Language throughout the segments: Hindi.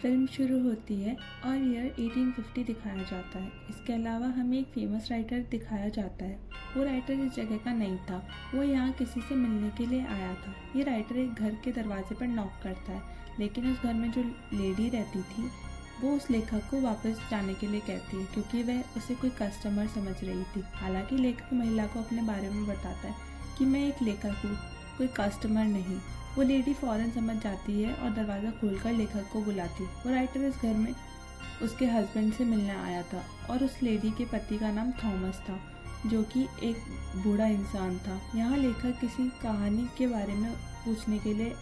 फिल्म शुरू होती है और ईयर 1850 दिखाया जाता है। इसके अलावा हमें एक फेमस राइटर दिखाया जाता है। वो राइटर इस जगह का नहीं था, वो यहाँ किसी से मिलने के लिए आया था। ये राइटर एक घर के दरवाजे पर नॉक करता है, लेकिन उस घर में जो लेडी रहती थी वो उस लेखक को वापस जाने के लिए कहती है क्योंकि वह उसे कोई कस्टमर समझ रही थी। हालांकि लेखक महिला को अपने बारे में बताता है कि मैं एक लेखक हूँ, कोई कस्टमर नहीं। वो लेडी फ़ौरन समझ जाती है और दरवाज़ा खोलकर लेखक को बुलाती है। वो राइटर इस घर में उसके हस्बैंड से मिलने आया था और उस लेडी के पति का नाम थॉमस था, जो कि एक बूढ़ा इंसान था। यहाँ लेखक किसी कहानी के बारे में पूछने के लिए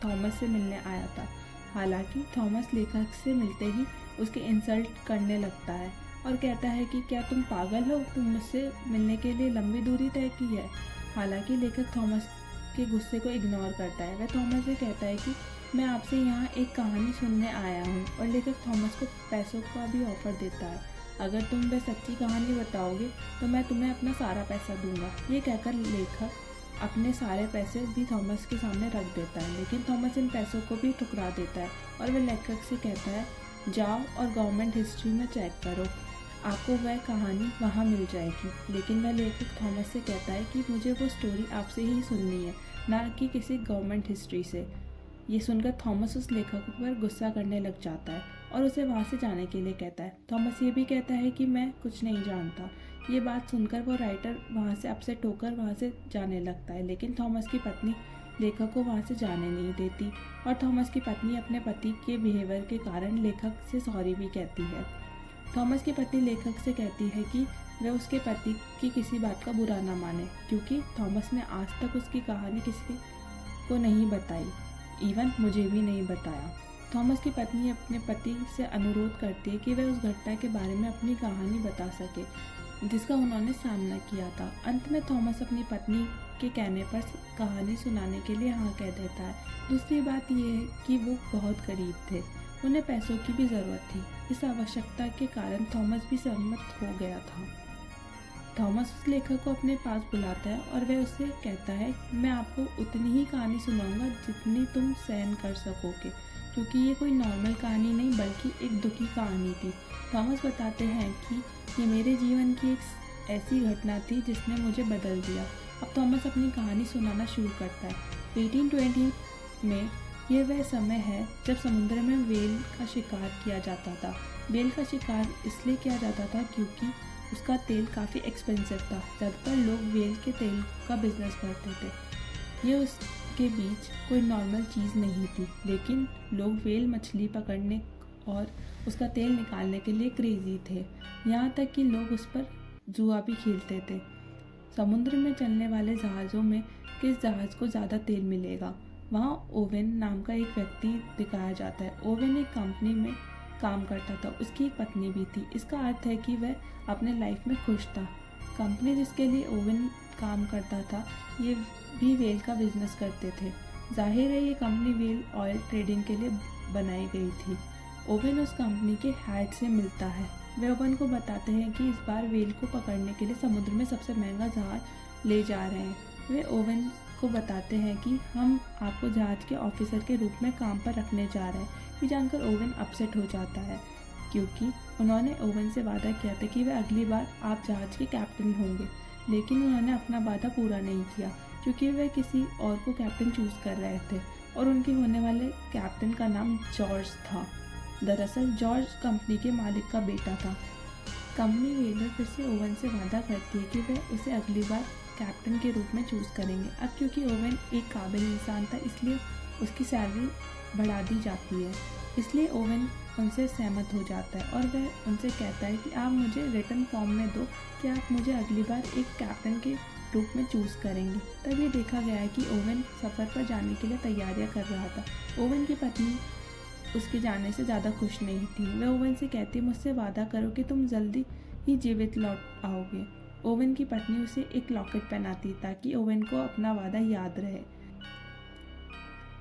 थॉमस से मिलने आया था। हालांकि थॉमस लेखक से मिलते ही उसके इंसल्ट करने लगता है और कहता है कि क्या तुम पागल हो, तुम मुझसे मिलने के लिए लंबी दूरी तय की है। हालांकि लेखक थॉमस के गुस्से को इग्नोर करता है। वह थॉमस से कहता है कि मैं आपसे यहाँ एक कहानी सुनने आया हूँ, और लेखक थॉमस को पैसों का भी ऑफर देता है। अगर तुम वह सच्ची कहानी बताओगे तो मैं तुम्हें अपना सारा पैसा दूंगा। ये कहकर लेखक अपने सारे पैसे भी थॉमस के सामने रख देता है, लेकिन थॉमस इन पैसों को भी ठुकरा देता है और वह लेखक से कहता है जाओ और गवर्नमेंट हिस्ट्री में चेक करो, आपको वह कहानी वहाँ मिल जाएगी। लेकिन वह लेखक थॉमस से कहता है कि मुझे वो स्टोरी आपसे ही सुननी है, ना कि किसी गवर्नमेंट हिस्ट्री से। ये सुनकर थॉमस उस लेखक पर गुस्सा करने लग जाता है और उसे वहाँ से जाने के लिए कहता है। थॉमस ये भी कहता है कि मैं कुछ नहीं जानता। ये बात सुनकर वो राइटर वहाँ से अपसेट होकर वहाँ से जाने लगता है, लेकिन थॉमस की पत्नी लेखक को वहाँ से जाने नहीं देती और थॉमस की पत्नी अपने पति के बिहेवियर के कारण लेखक से सॉरी भी कहती है। थॉमस की पत्नी लेखक से कहती है कि वह उसके पति की किसी बात का बुरा ना माने, क्योंकि थॉमस ने आज तक उसकी कहानी किसी को नहीं बताई, इवन मुझे भी नहीं बताया। थॉमस की पत्नी अपने पति से अनुरोध करती है कि वह उस घटना के बारे में अपनी कहानी बता सके जिसका उन्होंने सामना किया था। अंत में थॉमस अपनी पत्नी के कहने पर कहानी सुनाने के लिए हाँ कह देता है। दूसरी बात यह है कि वो बहुत गरीब थे, उन्हें पैसों की भी ज़रूरत थी। इस आवश्यकता के कारण थॉमस भी सहमत हो गया था। थॉमस उस लेखक को अपने पास बुलाता है और वह उससे कहता है मैं आपको उतनी ही कहानी सुनाऊंगा जितनी तुम सहन कर सकोगे, क्योंकि ये कोई नॉर्मल कहानी नहीं बल्कि एक दुखी कहानी थी। थॉमस बताते हैं कि ये मेरे जीवन की एक ऐसी घटना थी जिसने मुझे बदल दिया। अब थॉमस अपनी कहानी सुनाना शुरू करता है। 1820 में यह वह समय है जब समुद्र में वेल का शिकार किया जाता था। वेल का शिकार इसलिए किया जाता था क्योंकि उसका तेल काफ़ी एक्सपेंसिव था। ज़्यादातर लोग वेल के तेल का बिजनेस करते थे। ये उसके बीच कोई नॉर्मल चीज़ नहीं थी, लेकिन लोग वेल मछली पकड़ने और उसका तेल निकालने के लिए क्रेजी थे। यहाँ तक कि लोग उस पर जुआ भी खेलते थे। समुद्र में चलने वाले जहाज़ों में किस जहाज़ को ज़्यादा तेल मिलेगा, वहाँ ओवेन नाम का एक व्यक्ति दिखाया जाता है। ओवेन एक कंपनी में काम करता था, उसकी एक पत्नी भी थी। इसका अर्थ है कि वह अपने लाइफ में खुश था। कंपनी जिसके लिए ओवेन काम करता था ये भी वेल का बिजनेस करते थे। जाहिर है ये कंपनी वेल ऑयल ट्रेडिंग के लिए बनाई गई थी। ओवेन उस कंपनी के हेड से मिलता है। वे ओवेन को बताते हैं कि इस बार वेल को पकड़ने के लिए समुद्र में सबसे महंगा जहाज ले जा रहे हैं। वे ओवेन को बताते हैं कि हम आपको जहाज के ऑफिसर के रूप में काम पर रखने जा रहे हैं। ये जानकर ओवेन अपसेट हो जाता है, क्योंकि उन्होंने ओवेन से वादा किया था कि वह अगली बार आप जहाज के कैप्टन होंगे, लेकिन उन्होंने अपना वादा पूरा नहीं किया क्योंकि वह किसी और को कैप्टन चूज़ कर रहे थे और उनके होने वाले कैप्टन का नाम जॉर्ज था। दरअसल जॉर्ज कंपनी के मालिक का बेटा था। कंपनी वेलर फिर से ओवेन से वादा करती है कि वह उसे अगली बार कैप्टन के रूप में चूज़ करेंगे। अब क्योंकि ओवेन एक काबिल इंसान था इसलिए उसकी सैलरी बढ़ा दी जाती है। इसलिए ओवेन उनसे सहमत हो जाता है और वह उनसे कहता है कि आप मुझे रिटर्न फॉर्म में दो कि आप मुझे अगली बार एक कैप्टन के रूप में चूज़ करेंगे। तब ये देखा गया है कि ओवेन सफ़र पर जाने के लिए तैयारियां कर रहा था। ओवेन की पत्नी उसके जाने से ज़्यादा खुश नहीं थी। वह ओवेन से कहती मुझसे वादा करो कि तुम जल्दी ही जीवित लौट आओगे। ओवेन की पत्नी उसे एक लॉकेट पहनाती ताकि ओवेन को अपना वादा याद रहे।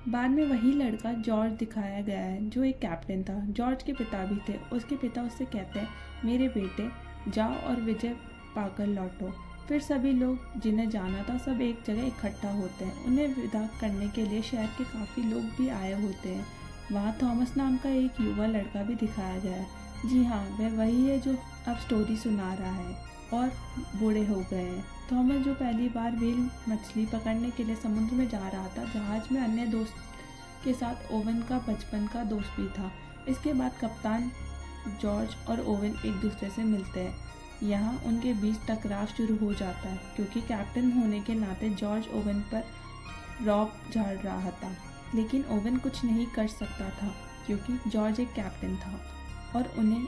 बाद में वही लड़का जॉर्ज दिखाया गया है जो एक कैप्टन था। जॉर्ज के पिता भी थे। उसके पिता उससे कहते हैं मेरे बेटे जाओ और विजय पाकर लौटो। फिर सभी लोग जिन्हें जाना था सब एक जगह इकट्ठा होते हैं। उन्हें विदा करने के लिए शहर के काफ़ी लोग भी आए होते हैं। वहाँ थॉमस नाम का एक युवा लड़का भी दिखाया गया है। जी हाँ, वह वही है जो अब स्टोरी सुना रहा है और बूढ़े हो गए हैं। थॉमस जो पहली बार व्हेल मछली पकड़ने के लिए समुद्र में जा रहा था, जहाज में अन्य दोस्त के साथ ओवेन का बचपन का दोस्त भी था। इसके बाद कप्तान जॉर्ज और ओवेन एक दूसरे से मिलते हैं। यहाँ उनके बीच टकराव शुरू हो जाता है क्योंकि कैप्टन होने के नाते जॉर्ज ओवेन पर रॉब झाड़ रहा था, लेकिन ओवेन कुछ नहीं कर सकता था क्योंकि जॉर्ज एक कैप्टन था और उन्हें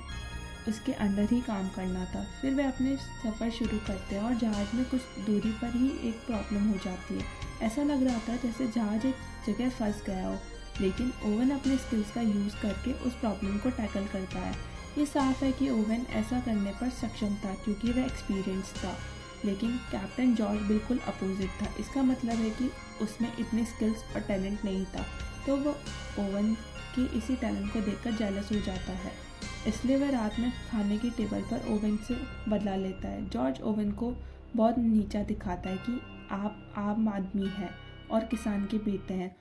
उसके अंडर ही काम करना था। फिर वे अपने सफ़र शुरू करते हैं और जहाज़ में कुछ दूरी पर ही एक प्रॉब्लम हो जाती है। ऐसा लग रहा था जैसे जहाज़ एक जगह फंस गया हो, लेकिन ओवेन अपने स्किल्स का यूज़ करके उस प्रॉब्लम को टैकल करता है। ये साफ है कि ओवेन ऐसा करने पर सक्षम था क्योंकि वह एक्सपीरियंस था, लेकिन कैप्टन जॉर्ज बिल्कुल अपोजिट था। इसका मतलब है कि उसमें इतने स्किल्स और टैलेंट नहीं था, तो वह ओवेन के इसी टैलेंट को देखकर जेलस हो जाता है। इसलिए वह रात में खाने की टेबल पर ओवेन से बदला लेता है। जॉर्ज ओवेन को बहुत नीचा दिखाता है कि आप आम आदमी हैं और किसान के बेटे हैं।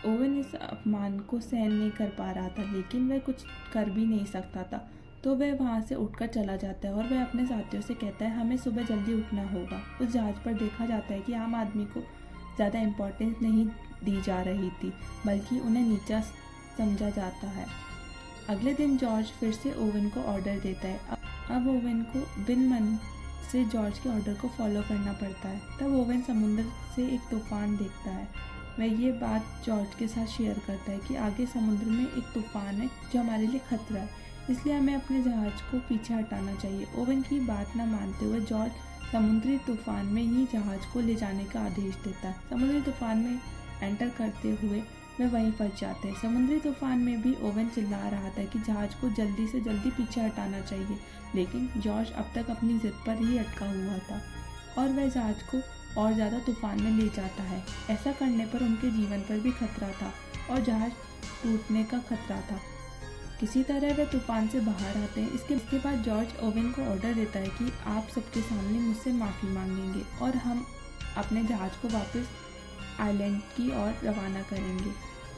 ओवेन इस अपमान को सहन नहीं कर पा रहा था, लेकिन वह कुछ कर भी नहीं सकता था, तो वह वहाँ से उठकर चला जाता है और वह अपने साथियों से कहता है, हमें सुबह जल्दी उठना होगा। उस जहाज़ पर देखा जाता है कि आम आदमी को ज़्यादा इम्पोर्टेंस नहीं दी जा रही थी, बल्कि उन्हें नीचा समझा जाता है। अगले दिन जॉर्ज फिर से ओवेन को ऑर्डर देता है। अब ओवेन को बिन मन से जॉर्ज के ऑर्डर को फॉलो करना पड़ता है। तब ओवेन समुद्र से एक तूफान देखता है। वह ये बात जॉर्ज के साथ शेयर करता है कि आगे समुद्र में एक तूफान है जो हमारे लिए खतरा है, इसलिए हमें अपने जहाज़ को पीछे हटाना चाहिए। ओवेन की बात न मानते हुए जॉर्ज समुद्री तूफान में ही जहाज़ को ले जाने का आदेश देता है। समुद्री तूफान में एंटर करते हुए वे वहीं फंस जाते हैं। समुद्री तूफान में भी ओवेन चिल्ला रहा था कि जहाज को जल्दी से जल्दी पीछे हटाना चाहिए, लेकिन जॉर्ज अब तक अपनी जिद पर ही अटका हुआ था और वह जहाज को और ज़्यादा तूफान में ले जाता है। ऐसा करने पर उनके जीवन पर भी खतरा था और जहाज टूटने का खतरा था। किसी तरह वे तूफान से बाहर आते हैं। इसके बाद जॉर्ज ओवेन को ऑर्डर देता है कि आप सबके सामने मुझसे माफ़ी मांगेंगे और हम अपने जहाज को वापस आइलैंड की ओर रवाना करेंगे।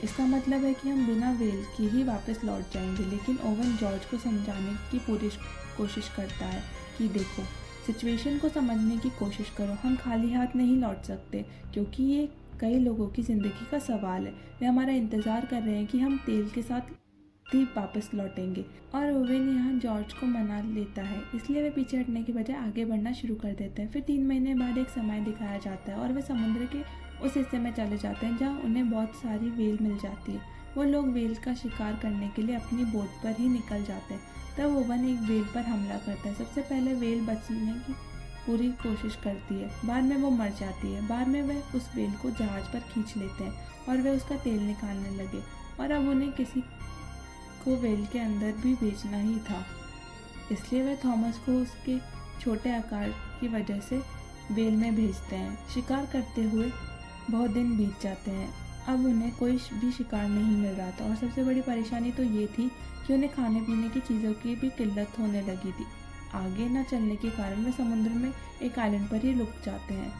इसका मतलब है कि हम बिना व्हेल के ही वापस लौट जाएंगे, लेकिन ओवेन जॉर्ज को समझाने की पूरी कोशिश करता है कि देखो, सिचुएशन को समझने की कोशिश करो, हम खाली हाथ नहीं लौट सकते क्योंकि ये कई लोगों की ज़िंदगी का सवाल है। वे हमारा इंतज़ार कर रहे हैं कि हम तेल के साथ ही वापस लौटेंगे। और ओवेन यहाँ जॉर्ज को मना लेता है, इसलिए वे पीछे हटने के बजाय आगे बढ़ना शुरू कर देते हैं। फिर 3 महीने बाद एक समय दिखाया जाता है और वे समुद्र के उस हिस्से में चले जाते हैं जहाँ उन्हें बहुत सारी व्हेल मिल जाती है। वो लोग व्हेल का शिकार करने के लिए अपनी बोट पर ही निकल जाते हैं। तब ओवेन एक व्हेल पर हमला करता है। सबसे पहले व्हेल बचने की पूरी कोशिश करती है, बाद में वो मर जाती है। बाद में वह उस व्हेल को जहाज पर खींच लेते हैं और वे उसका तेल निकालने लगे और अब उन्हें किसी को व्हेल के अंदर भी बेचना ही था, इसलिए वे थॉमस को उसके छोटे आकार की वजह से व्हेल में भेजते हैं। शिकार करते हुए बहुत दिन बीत जाते हैं। अब उन्हें कोई भी शिकार नहीं मिल रहा था और सबसे बड़ी परेशानी तो ये थी कि उन्हें खाने पीने की चीज़ों की भी किल्लत होने लगी थी। आगे न चलने के कारण वे समुद्र में एक आइलैंड पर ही रुक जाते हैं।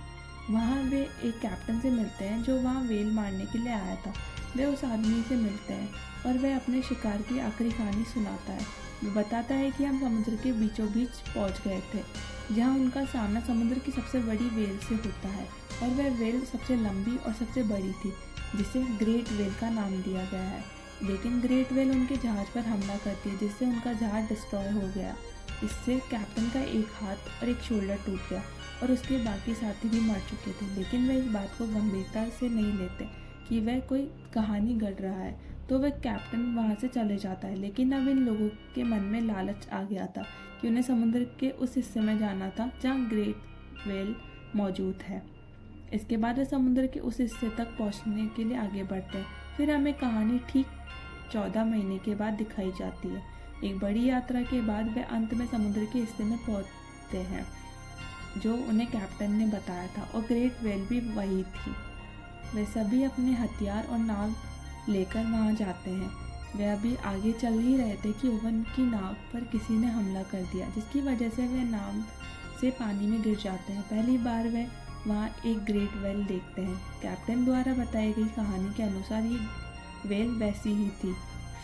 वहाँ वे एक कैप्टन से मिलते हैं जो वहाँ व्हेल मारने के लिए आया था। वे उस आदमी से मिलते हैं और वह अपने शिकार की आखिरी कहानी सुनाता है। वो बताता है कि हम समुद्र के बीचों बीच पहुँच गए थे, जहाँ उनका सामना समुद्र की सबसे बड़ी व्हेल से होता है और वह व्हेल सबसे लंबी और सबसे बड़ी थी, जिसे ग्रेट व्हेल का नाम दिया गया है। लेकिन ग्रेट व्हेल उनके जहाज़ पर हमला करती है, जिससे उनका जहाज़ डिस्ट्रॉय हो गया। इससे कैप्टन का एक हाथ और एक शोल्डर टूट गया और उसके बाकी साथी भी मर चुके थे, लेकिन वे इस बात को गंभीरता से नहीं लेते कि वह कोई कहानी गढ़ रहा है, तो वह कैप्टन वहाँ से चले जाता है। लेकिन अब इन लोगों के मन में लालच आ गया था कि उन्हें समुद्र के उस हिस्से में जाना था जहाँ ग्रेट व्हेल मौजूद है। इसके बाद वे समुद्र के उस हिस्से तक पहुँचने के लिए आगे बढ़ते हैं। फिर हमें कहानी ठीक 14 महीने के बाद दिखाई जाती है। एक बड़ी यात्रा के बाद वे अंत में समुद्र के हिस्से में पहुँचते हैं जो उन्हें कैप्टन ने बताया था, और ग्रेट व्हेल भी वही थी। वे सभी अपने हथियार और नाव लेकर वहाँ जाते हैं। वे अभी आगे चल ही रहे थे कि ओवेन की नाव पर किसी ने हमला कर दिया, जिसकी वजह से वे नाव से पानी में गिर जाते हैं। पहली बार वे वहाँ एक ग्रेट व्हेल देखते हैं। कैप्टन द्वारा बताई गई कहानी के अनुसार ये व्हेल वैसी ही थी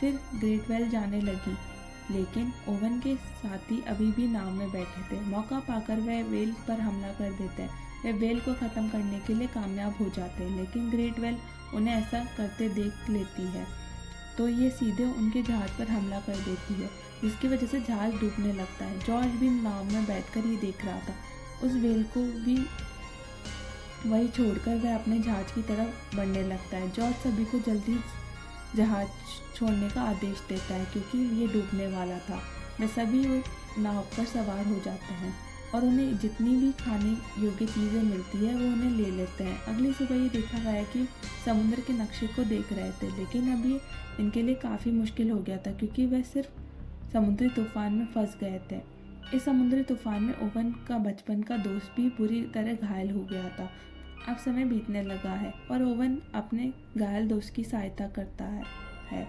फिर ग्रेट वेल जाने लगी, लेकिन ओवन के साथी अभी भी नाव में बैठे थे। मौका पाकर वह वेल पर हमला कर देते हैं। वे वेल को ख़त्म करने के लिए कामयाब हो जाते हैं, लेकिन ग्रेट वेल उन्हें ऐसा करते देख लेती है तो ये सीधे उनके जहाज़ पर हमला कर देती है, जिसकी वजह से जहाज़ डूबने लगता है। जॉर्ज भी नाव में बैठकर ये देख रहा था। उस वेल को भी वही छोड़कर वह अपने जहाज़ की तरफ बढ़ने लगता है। जॉर्ज सभी को जल्दी जहाज़ छोड़ने का आदेश देता है क्योंकि ये डूबने वाला था। वे सभी नाव पर सवार हो जाते हैं और उन्हें जितनी भी खाने योग्य चीज़ें मिलती है वो उन्हें ले लेते हैं। अगली सुबह ये देखा गया कि समुद्र के नक्शे को देख रहे थे, लेकिन अभी इनके लिए काफ़ी मुश्किल हो गया था क्योंकि वह सिर्फ समुद्री तूफान में फंस गए थे। इस समुद्री तूफान में ओवन का बचपन का दोस्त भी बुरी तरह घायल हो गया था। अब समय बीतने लगा है और ओवन अपने घायल दोस्त की सहायता करता है,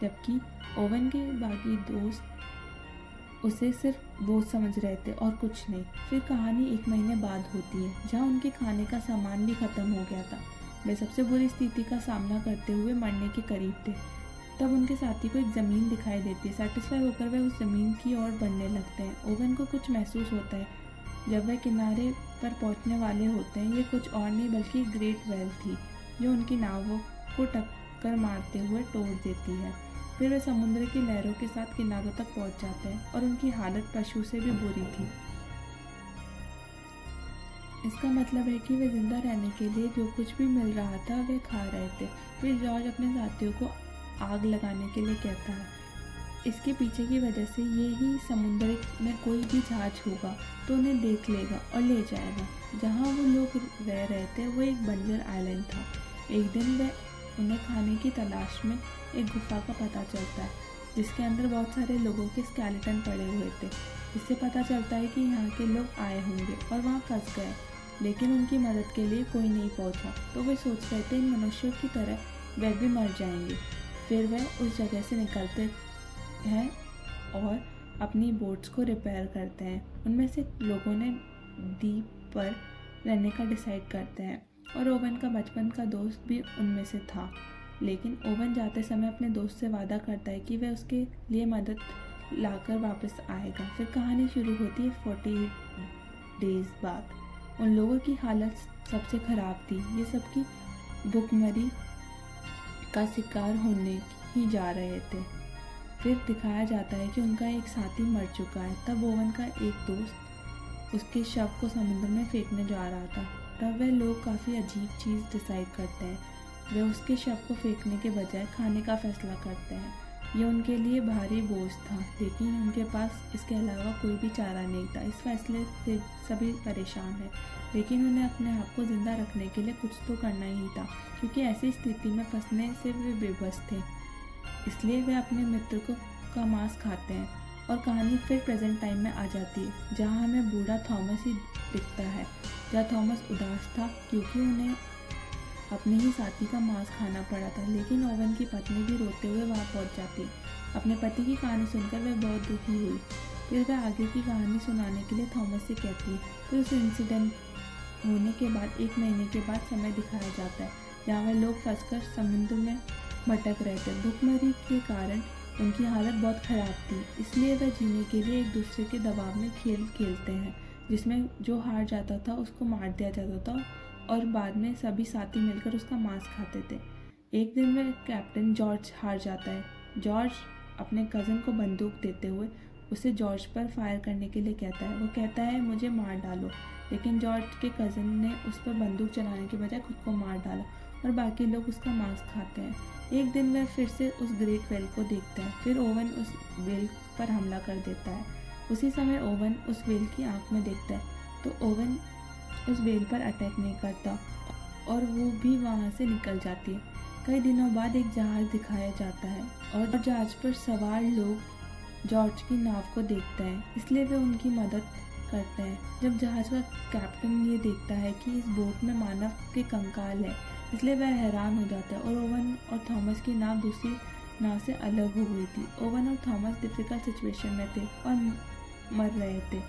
जबकि ओवन के बाकी दोस्त उसे सिर्फ बोझ समझ रहे थे और कुछ नहीं। फिर कहानी 1 महीने बाद होती है, जहाँ उनके खाने का सामान भी ख़त्म हो गया था। वे सबसे बुरी स्थिति का सामना करते हुए मरने के करीब थे। तब उनके साथी को एक ज़मीन दिखाई देती है। सेटिस्फाई होकर वे उस ज़मीन की ओर बढ़ने लगते हैं। ओवन को कुछ महसूस होता है। जब वह किनारे पर पहुंचने वाले होते हैं, ये कुछ और नहीं बल्कि ग्रेट वेल थी, जो उनकी नावों को टक्कर मारते हुए तोड़ देती है। फिर वे समुद्र की लहरों के साथ किनारों तक पहुंच जाते हैं और उनकी हालत पशु से भी बुरी थी। इसका मतलब है कि वे जिंदा रहने के लिए जो कुछ भी मिल रहा था वे खा रहे थे। फिर जॉर्ज अपने साथियों को आग लगाने के लिए कहता है। इसके पीछे की वजह से ये ही समुद्र में कोई भी जहाज होगा तो उन्हें देख लेगा और ले जाएगा। जहाँ वो लोग रह रहे थे वो एक बंजर आइलैंड था। एक दिन वे उन्हें खाने की तलाश में एक गुफा का पता चलता है, जिसके अंदर बहुत सारे लोगों के स्केलेटन पड़े हुए थे। इससे पता चलता है कि यहाँ के लोग आए होंगे और वहाँ फंस गए, लेकिन उनकी मदद के लिए कोई नहीं पहुँचा। तो वे सोच रहे थे इन मनुष्यों की तरह वे भी मर जाएंगे। फिर वे उस जगह से निकलते हैं और अपनी बोट्स को रिपेयर करते हैं। उनमें से लोगों ने द्वीप पर रहने का डिसाइड करते हैं और ओवन का बचपन का दोस्त भी उनमें से था। लेकिन ओवन जाते समय अपने दोस्त से वादा करता है कि वह उसके लिए मदद लाकर वापस आएगा। फिर कहानी शुरू होती है 48 डेज बाद। उन लोगों की हालत सबसे ख़राब थी। ये सबकी भुखमरी का शिकार होने ही जा रहे थे। फिर दिखाया जाता है कि उनका एक साथी मर चुका है। तब ओवन का एक दोस्त उसके शव को समुद्र में फेंकने जा रहा था। तब वह लोग काफ़ी अजीब चीज़ डिसाइड करते हैं। वे उसके शव को फेंकने के बजाय खाने का फैसला करते हैं। ये उनके लिए भारी बोझ था, लेकिन उनके पास इसके अलावा कोई भी चारा नहीं था। इस फैसले से सभी परेशान हैं, लेकिन उन्हें अपने आप को ज़िंदा रखने के लिए कुछ तो करना ही था, क्योंकि ऐसी स्थिति में फंसने से वे बेबस थे। इसलिए वे अपने मित्र का मांस खाते हैं। और कहानी फिर प्रेजेंट टाइम में आ जाती है, जहाँ हमें बूढ़ा थॉमस ही दिखता है। जहाँ थॉमस उदास था क्योंकि उन्हें अपने ही साथी का मांस खाना पड़ा था। लेकिन ओवन की पत्नी भी रोते हुए वहाँ पहुँच जाती है। अपने पति की कहानी सुनकर वह बहुत दुखी हुई। फिर वह आगे की कहानी सुनाने के लिए थॉमस से कहती है। फिर उस इंसिडेंट होने के बाद 1 महीने के बाद समय दिखाया जाता है, जहाँ वह लोग फंसकर समुद्र में भटक रहे थे। भुखमरी के कारण उनकी हालत बहुत ख़राब थी, इसलिए वह जीने के लिए एक दूसरे के दबाव में खेल खेलते हैं, जिसमें जो हार जाता था उसको मार दिया जाता था और बाद में सभी साथी मिलकर उसका मांस खाते थे। एक दिन वह कैप्टन जॉर्ज हार जाता है। जॉर्ज अपने कज़न को बंदूक देते हुए उसे जॉर्ज पर फायर करने के लिए कहता है। वो कहता है मुझे मार डालो, लेकिन जॉर्ज के कज़न ने उस पर बंदूक चलाने के बजाय खुद को मार डाला और बाकी लोग उसका मांस खाते हैं। एक दिन वह फिर से उस ग्रेट वेल को देखता है। फिर ओवन उस वेल पर हमला कर देता है। उसी समय ओवन उस वेल की आंख में देखता है, तो ओवन उस वेल पर अटैक नहीं करता और वो भी वहाँ से निकल जाती है। कई दिनों बाद एक जहाज़ दिखाया जाता है और जहाज़ पर सवार लोग जॉर्ज की नाव को देखते हैं, इसलिए वे उनकी मदद करते हैं। जब जहाज़ का कैप्टन ये देखता है कि इस बोट में मानव के कंकाल है, इसलिए वह हैरान हो जाता है। और ओवन और थॉमस की नाव दूसरी नाव से अलग हो गई थी। ओवन और थॉमस डिफ़िकल्ट सिचुएशन में थे और मर रहे थे।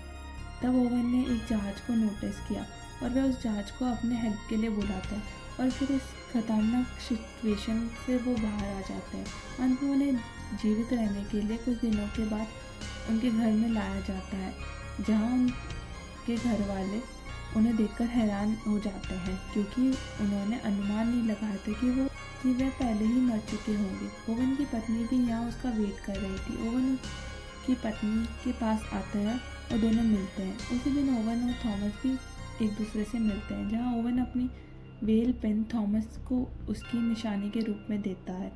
तब ओवन ने एक जहाज़ को नोटिस किया और वह उस जहाज़ को अपने हेल्प के लिए बुलाता है और फिर इस खतरनाक सिचुएशन से वो बाहर आ जाते हैं। अंत में उन्हें जीवित रहने के लिए कुछ दिनों के बाद उनके घर में लाया जाता है, जहाँ उनके घर वाले उन्हें देखकर हैरान हो जाते हैं, क्योंकि उन्होंने अनुमान नहीं लगाया था कि वह पहले ही मर चुके होंगे। ओवन की पत्नी भी यहाँ उसका वेट कर रही थी। ओवन की पत्नी के पास आता है और दोनों मिलते हैं। उसी दिन ओवन और थॉमस भी एक दूसरे से मिलते हैं, जहाँ ओवन अपनी वेल पेन थॉमस को उसकी निशानी के रूप में देता है।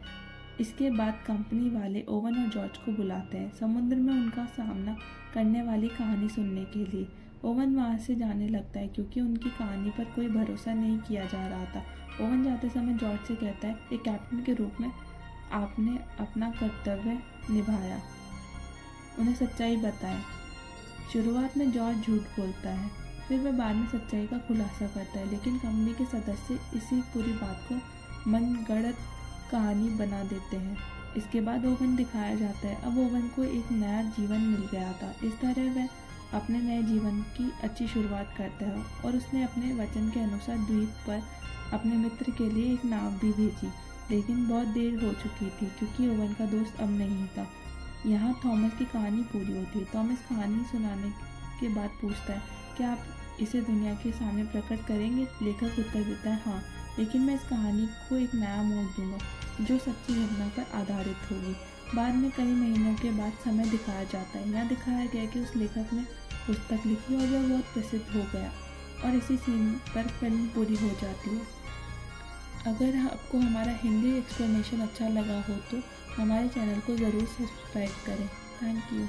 इसके बाद कंपनी वाले ओवन और जॉर्ज को बुलाते हैं समुद्र में उनका सामना करने वाली कहानी सुनने के लिए। ओवन वहाँ से जाने लगता है, क्योंकि उनकी कहानी पर कोई भरोसा नहीं किया जा रहा था। ओवन जाते समय जॉर्ज से कहता है, एक कैप्टन के रूप में आपने अपना कर्तव्य निभाया, उन्हें सच्चाई बताएं। शुरुआत में जॉर्ज झूठ बोलता है, फिर वह बाद में सच्चाई का खुलासा करता है, लेकिन कंपनी के सदस्य इसी पूरी बात को मनगढ़ंत कहानी बना देते हैं। इसके बाद ओवन दिखाया जाता है। अब ओवन को एक नया जीवन मिल गया था। इस तरह वह अपने नए जीवन की अच्छी शुरुआत करता है और उसने अपने वचन के अनुसार द्वीप पर अपने मित्र के लिए एक नाव भी भेजी, लेकिन बहुत देर हो चुकी थी, क्योंकि ओवन का दोस्त अब नहीं था। यहाँ थॉमस की कहानी पूरी होती है। थॉमस कहानी सुनाने के बाद पूछता है, क्या आप इसे दुनिया के सामने प्रकट करेंगे? लेखक उत्तर देता है, हाँ, लेकिन मैं इस कहानी को एक नया मोड़ दूंगा, जो सच्ची घटना पर आधारित होगी। बाद में कई महीनों के बाद समय दिखाया जाता है। यहाँ दिखाया गया कि उस लेखक ने पुस्तक लिखी और वह बहुत प्रसिद्ध हो गया, और इसी सीन पर फिल्म पूरी हो जाती है। अगर आपको हमारा हिंदी एक्सप्लेनेशन अच्छा लगा हो तो हमारे चैनल को ज़रूर सब्सक्राइब करें। Thank you.